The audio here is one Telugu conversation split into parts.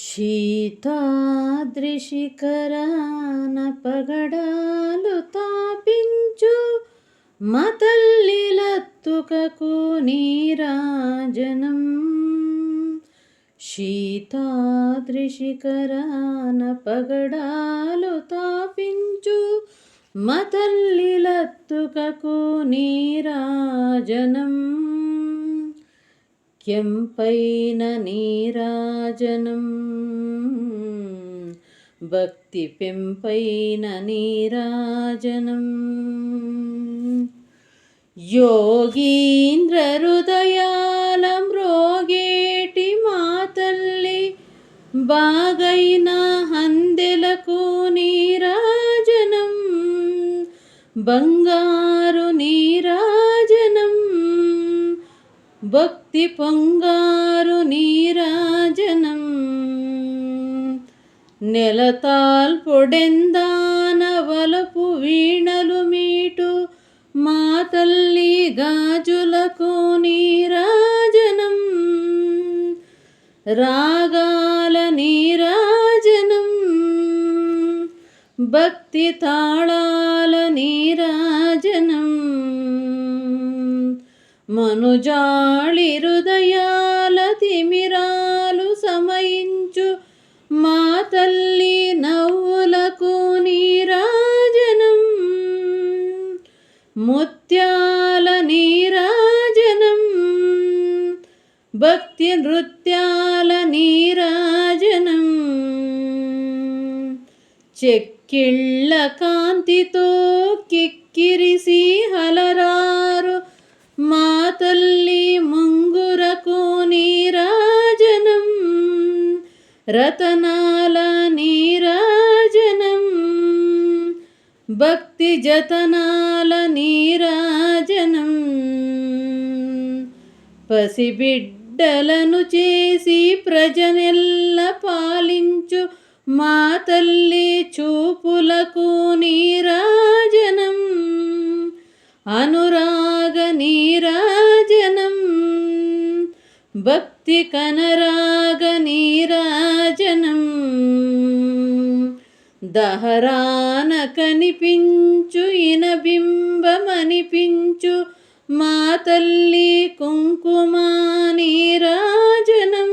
శీతాద్రిశిఖరాన పగడాలు తాపించు మా తల్లిలత్తుకకు నీరాజనం. శీతాద్రిశిఖరాన పగడాలు తాపించు మా తల్లిలత్తుకకు నీరాజనం. కెంపైన నీరాజనం భక్తి పెంపైన నీరాజనం. యోగీంద్ర హృదయాల మ్రోగేటి మా తల్లి బాగైన హందెలకు నీరాజనం. బంగారు నీరాజనం భక్తి పొంగారు నీరాజనం. నెలతాల్పొడెందాన వలపు వీణలు మీటు మా తల్లి గాజులకు నీరాజనం. రాగాల నీరాజనం భక్తి తాళాల నీరాజనం. మనుజాళి హృదయాల తిమిరాలు సమయించు మా తల్లి నవ్వులకు నీరాజనం. ముత్యాల నీరాజనం భక్తి నృత్యాల నీరాజనం. చెక్కిళ్ళ కాంతితో కిక్కిరిసి హలరారు మా తల్లి ముంగురకు నీరాజనం. రతనాల నీరాజనం భక్తి జతనాల నీరాజనం. పసిబిడ్డలను చేసి ప్రజనెల్ల పాలించు మా తల్లి చూపులకు నీరాజనం. అనురాగ నీరాజనం భక్తి కనరాగ నీరాజనం. దహరాన కనిపించు ఇనబింబమనిపించు మా తల్లి కుంకుమ నీరాజనం.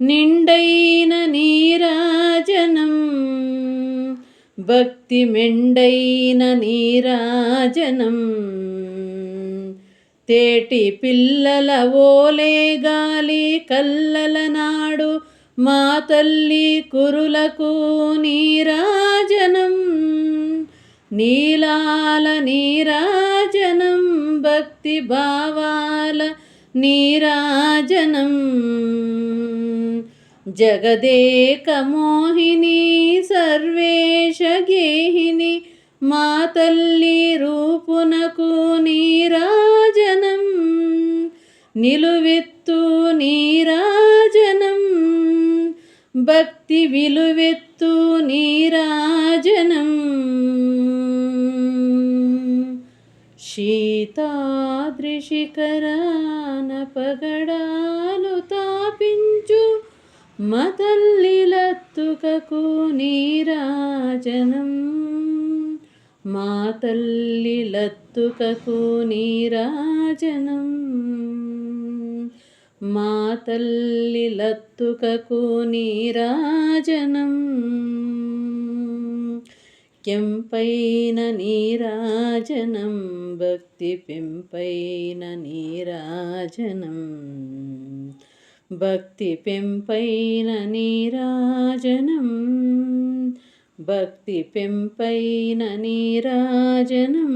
నిండైన నీరాజనం భక్తి మెండైన నీరాజనం. తేటి పిల్లల ఓలే గాలి కల్లల నాడు మా తల్లి కురులకు నీరాజనం. నీలాల నీరాజనం భక్తి భావాల నీరాజనం. జగదేక మోహిని సర్వేశ గేహిని మా తల్లి రూపునకు నీరాజనం. నిలువెత్తు నీరాజనం భక్తి విలువెత్తు నీరాజనం. శీతాద్రిశిఖరాన పగడాలు తాపించు మా తల్లిలత్తుకకు నీరాజనం. మా తల్లిలత్తుకకు నీరాజనం. మా తల్లిలత్తుకకు నీరాజనం. కెంపైన నీరాజనం భక్తి పెంపైన నీరాజనం. భక్తి పెంపైన నీరాజనం భక్తి పెంపైన నీరాజనం.